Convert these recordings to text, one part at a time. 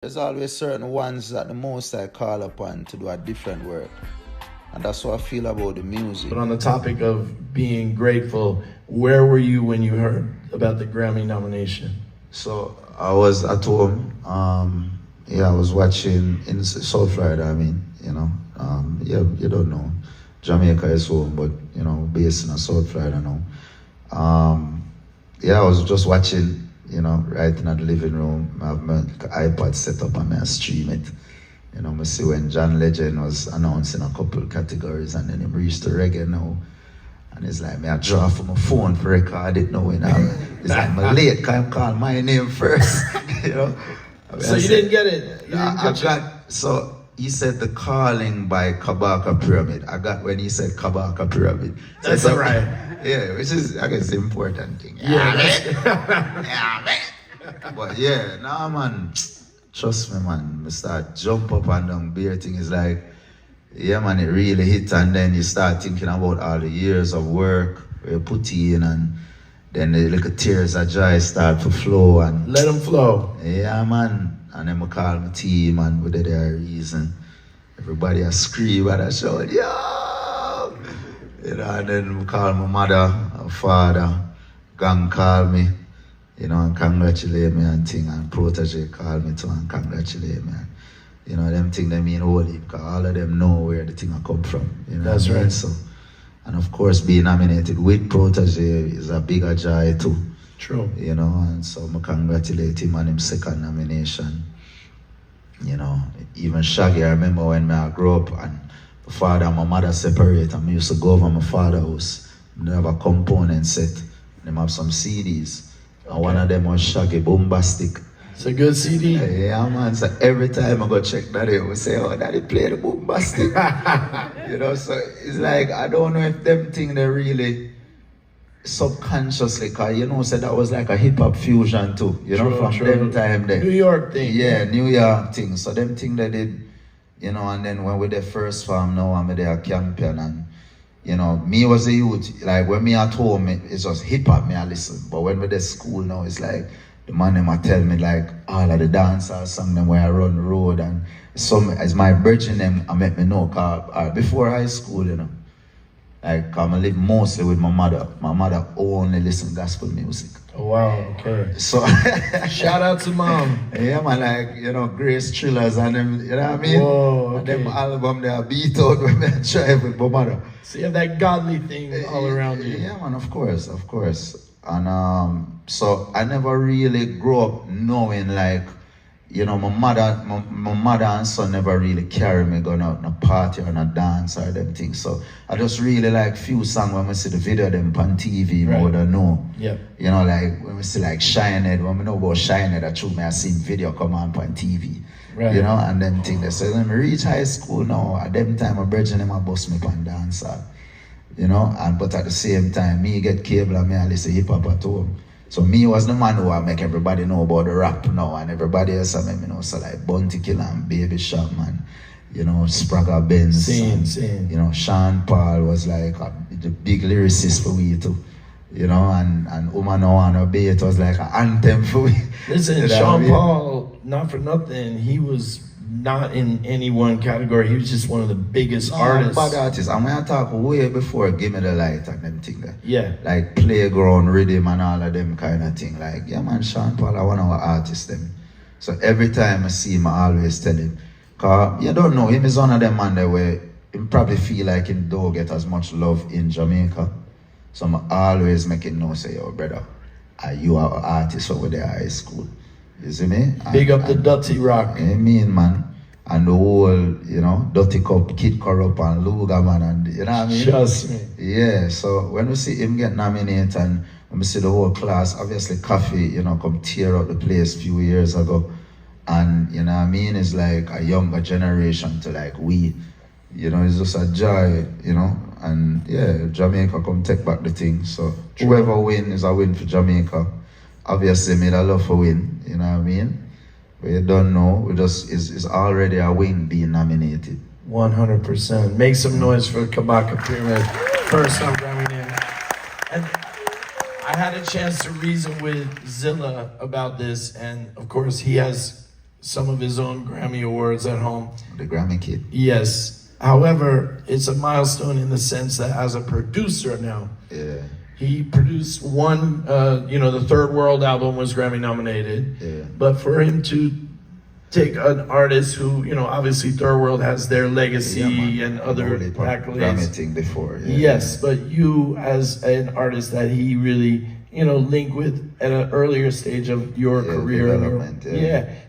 there's always certain ones that the most I call upon to do a different work. And that's what I feel about the music. But on the topic of being grateful, where were you when you heard about the Grammy nomination? So I was at home. I was watching in South Florida. I mean, you don't know. Jamaica is home, but based in South Florida now. I was just watching, right in the living room. I have my iPad set up and I stream it. I see when John Legend was announcing a couple categories and then he reached the reggae now. And it's like, I draw from my phone for record it now. It's like, my late can't call my name first. So you didn't get it? So he said the Kalling by Kabaka Pyramid. I got when he said Kabaka Pyramid. So that's right. Yeah, which is, I guess, the important thing. But man. Trust me, man. I start jump up and down. Beer thing is like, man, it really hit, and then you start thinking about all the years of work you put in, and then the little tears of joy start to flow, and let them flow. Yeah, man. And then I call my team, and with their reason, everybody a scream and I shout, yo! And then I call my mother, my father, Gong call me. And congratulate me and thing, and Protege call me too and congratulate me. Them thing they mean holy, because all of them know where the thing I come from. That's right. So, and of course, being nominated with Protege is a bigger joy too. True. And so I congratulate him on his second nomination. Even Shaggy, I remember when I grew up and my father and my mother separate, and I used to go over my father's house. They have a component set, they have some CDs. And one of them was Shaggy Bombastic. It's a good CD. Yeah, man. So every time I go check Daddy, we say, oh, Daddy play the Bombastic. So it's like, I don't know if them thing they really subconsciously, because so that was like a hip-hop fusion too. From them time there. New York thing. Yeah, New York thing. So them thing they did, and then when we the first farm now, I'm there campaign, and me was a youth, like when me at home, it's just hip-hop me I listen. But when we at school now, it's like, the man them a tell me like, all of the dancers song them where I run the road, and some, as my virgin them, I make me know, cause before high school, like, I live mostly with my mother. My mother only listen gospel music. Oh, wow, okay. So, shout out to mom. Yeah, man, like, Grace Thrillers and them, you know what I mean? Whoa, okay. And them album, they are beat out when I drive with my mother. So you have that godly thing all around you. Yeah, man, of course. And so I never really grew up knowing, like, my mother and son never really carry me going out in a party or in a dance or them things. So I just really like few songs when I see the video them on TV more than know. Yeah. Like when we see like Shinehead, when we know about Shinehead, I true me I seen video come on TV. Right. And them things. So when I reach high school now, at them time I bridging them a bus me on dance hall. But at the same time, me get cable and me I listen hip hop at home. So me was the man who I make everybody know about the rap now, and everybody else I make me know, so like Bounty Killer and Baby Shop, man. Spragga Benz. Same. Sean Paul was like the big lyricist for we too. And Uma No One Obey, it was like an anthem for me. Listen, Sean Paul, not for nothing, he was not in any one category. He was just one of the biggest artists. Bad artist. And when I talk way before Give Me the Light and them thing there. Yeah. Like Playground Rhythm and all of them kind of thing. Like, yeah man, Sean Paul, I one of our artists them. So every time I see him, I always tell him. Cause you don't know, him is one of them man there where he probably feel like him don't get as much love in Jamaica. So I always make it know, say, yo brother, you are an artist over there at high school. You see me? Big up the Dirty Rock. I mean, man. And the whole, Dirty Cup, Kid Corrupt and Luga, man. And, you know what I mean? Trust me. Yeah, so when we see him get nominated and when we see the whole class, obviously Coffee, come tear up the place a few years ago. And, you know what I mean? It's like a younger generation to like we. It's just a joy, And, yeah, Jamaica come take back the thing. So whoever win is a win for Jamaica. Obviously, made a love for win, you know what I mean? But you don't know, it's already a win being nominated. 100%. Make some noise for Kabaka Pyramid. First time Grammy name. And I had a chance to reason with Zilla about this, and of course he has some of his own Grammy Awards at home. The Grammy kid. Yes. However, it's a milestone in the sense that as a producer now, Yeah. he produced one, the Third World album was Grammy nominated. Yeah. But for him to take an artist who, obviously Third World has their legacy and other accolades. Grammy thing before. Yeah. Yes, but you as an artist that he really, linked with at an earlier stage of your career. Development,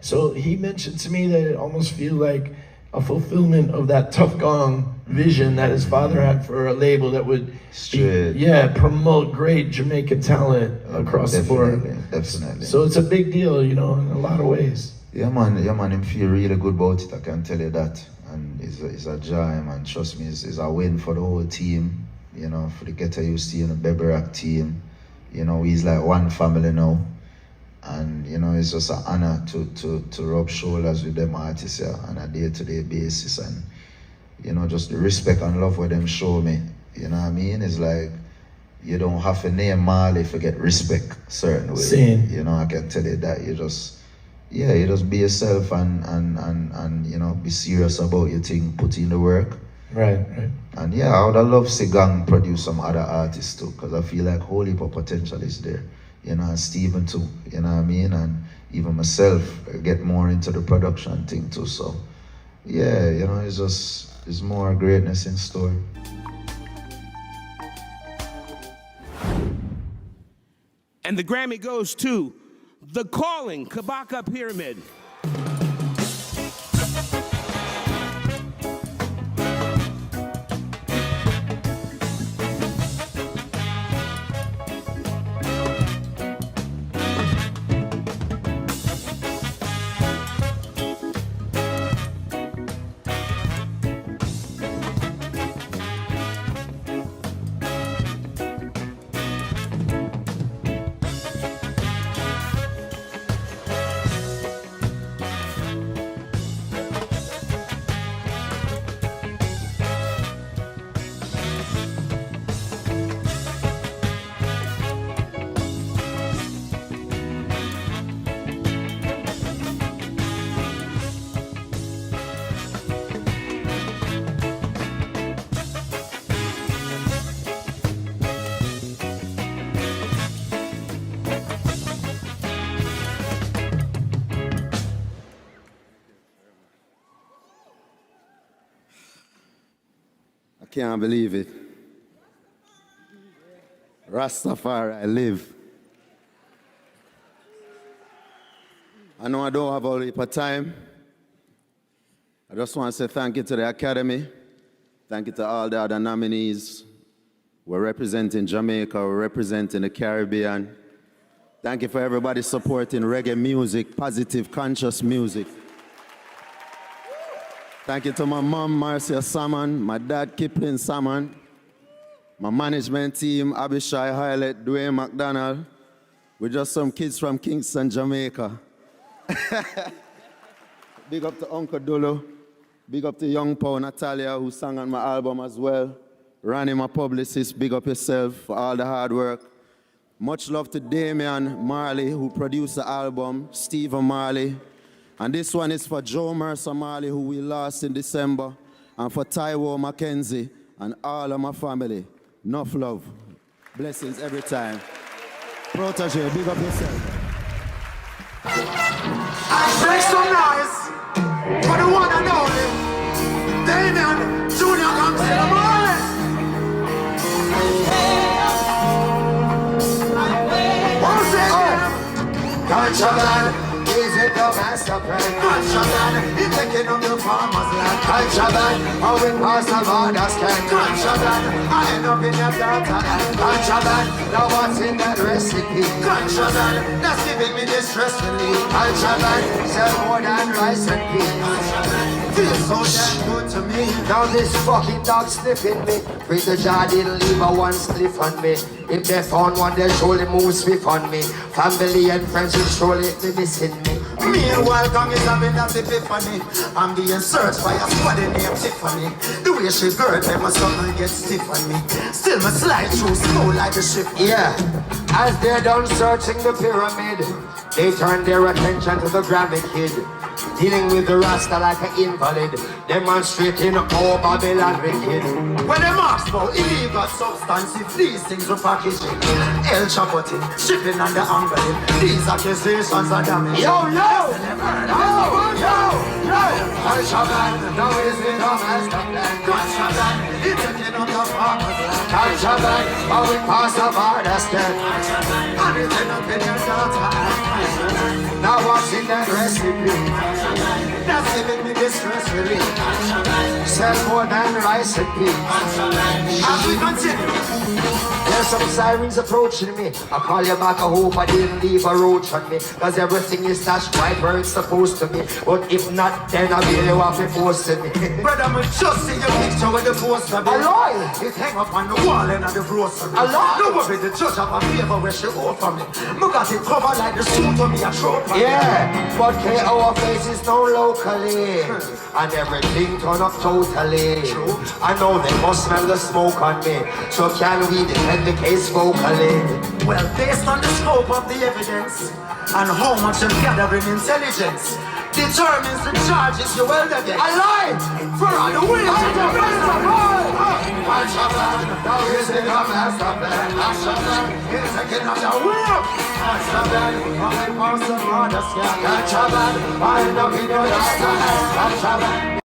So he mentioned to me that it almost feels like a fulfillment of that Tough Gong vision that his father had for a label that would promote great Jamaican talent across the board. Definitely. So it's a big deal, in a lot of ways. Yeah man, him feel really good about it, I can tell you that. And it's a joy, man. Trust me, it's a win for the whole team, for the Get Used to, the Beberak team. He's like one family now. And it's just an honor to rub shoulders with them artists here on a day-to-day basis, and just the respect and love what them show me. You know what I mean? It's like you don't have to name Marley to get respect certain way. Same. I can tell you that you just be yourself and be serious about your thing, put in the work. Right. And I would have loved to see Gong produce some other artists too, because I feel like whole heap of potential is there. And Stephen too, you know what I mean? And even myself get more into the production thing too. So, it's more greatness in store. And the Grammy goes to the Kalling Kabaka Pyramid. Can't believe it. Rastafari, I live. I know I don't have a heap of time. I just want to say thank you to the Academy. Thank you to all the other nominees. We're representing Jamaica, we're representing the Caribbean. Thank you for everybody supporting reggae music, positive, conscious music. Thank you to my mom, Marcia Salmon, my dad, Kipling Salmon, my management team, Abishai Hylett, Dwayne McDonald. We're just some kids from Kingston, Jamaica. Big up to Uncle Dolo. Big up to Young Paul Natalia, who sang on my album as well. Ronnie, my publicist, big up yourself for all the hard work. Much love to Damian Marley, who produced the album, Stephen Marley. And this one is for Joe Mercer Marley, who we lost in December, and for Taiwo Mackenzie and all of my family. Enough love. Blessings every time. Protege, big up yourself. I make some noise for the one and only Damian Junior comes in the morning. What's it? Contraband. Is it the master plan? Contraband, he's taking up the farmer's land. Contraband, how we pass the borders can. Contraband, I end up in your daughter land. Contraband, now what's in that recipe? Contraband, that's giving me this stress relief. Contraband, sell more than rice and peas. Contraband, feels so damn good to me. Now this fucking dog sniffing me. Free the jar didn't leave a one spliff on me. If they found one, they surely move swift on me. Family and friends will surely be missing me. Meanwhile, Gong is having that epiphany. I'm being searched by a squad named Tiffany. The way she gird them, my stomach gets stiff on me. Still, my slide through slow like a ship. Yeah, as they're done searching the pyramid, they turn their attention to the Grammy kid. Dealing with the Rasta like an invalid, demonstrating all Babylon wicked. When them ask for illegal substances, these things are packaging. El Chapote, shipping and the angling. These accusations are damning. Yo, Contraband, now is it a master plan? Contraband, it's taking up the farmers land. Contraband, how we pass the border stand. And it's in up in your daughter. Now what's in that recipe? That's giving me distress relief. Sell more than rice and peas. As we continue, there's some sirens approaching me. I call you back, I hope I didn't leave a roach on me. Cause everything is stashed right where it's supposed to be. But if not, then I'll be the one for posting me. Brother, me just see your picture with the poster. A lie! It hang up on the wall and the grocery. A lie! No worry, the judge have a favor where she offer me. Me got it covered like the suit on me a throat. Yeah, but our faces known locally. And everything turn up totally. True. I know they must smell the smoke on me. So can we defend the case vocally? Well, based on the scope of the evidence and how much you're gathering intelligence determines the charges you will get. I lie for all the way. Contraband, now is it a master plan? Contraband, it's taking up the wheel. Contraband, coming from some other scam. Contraband, wind up in your last hand. Contraband,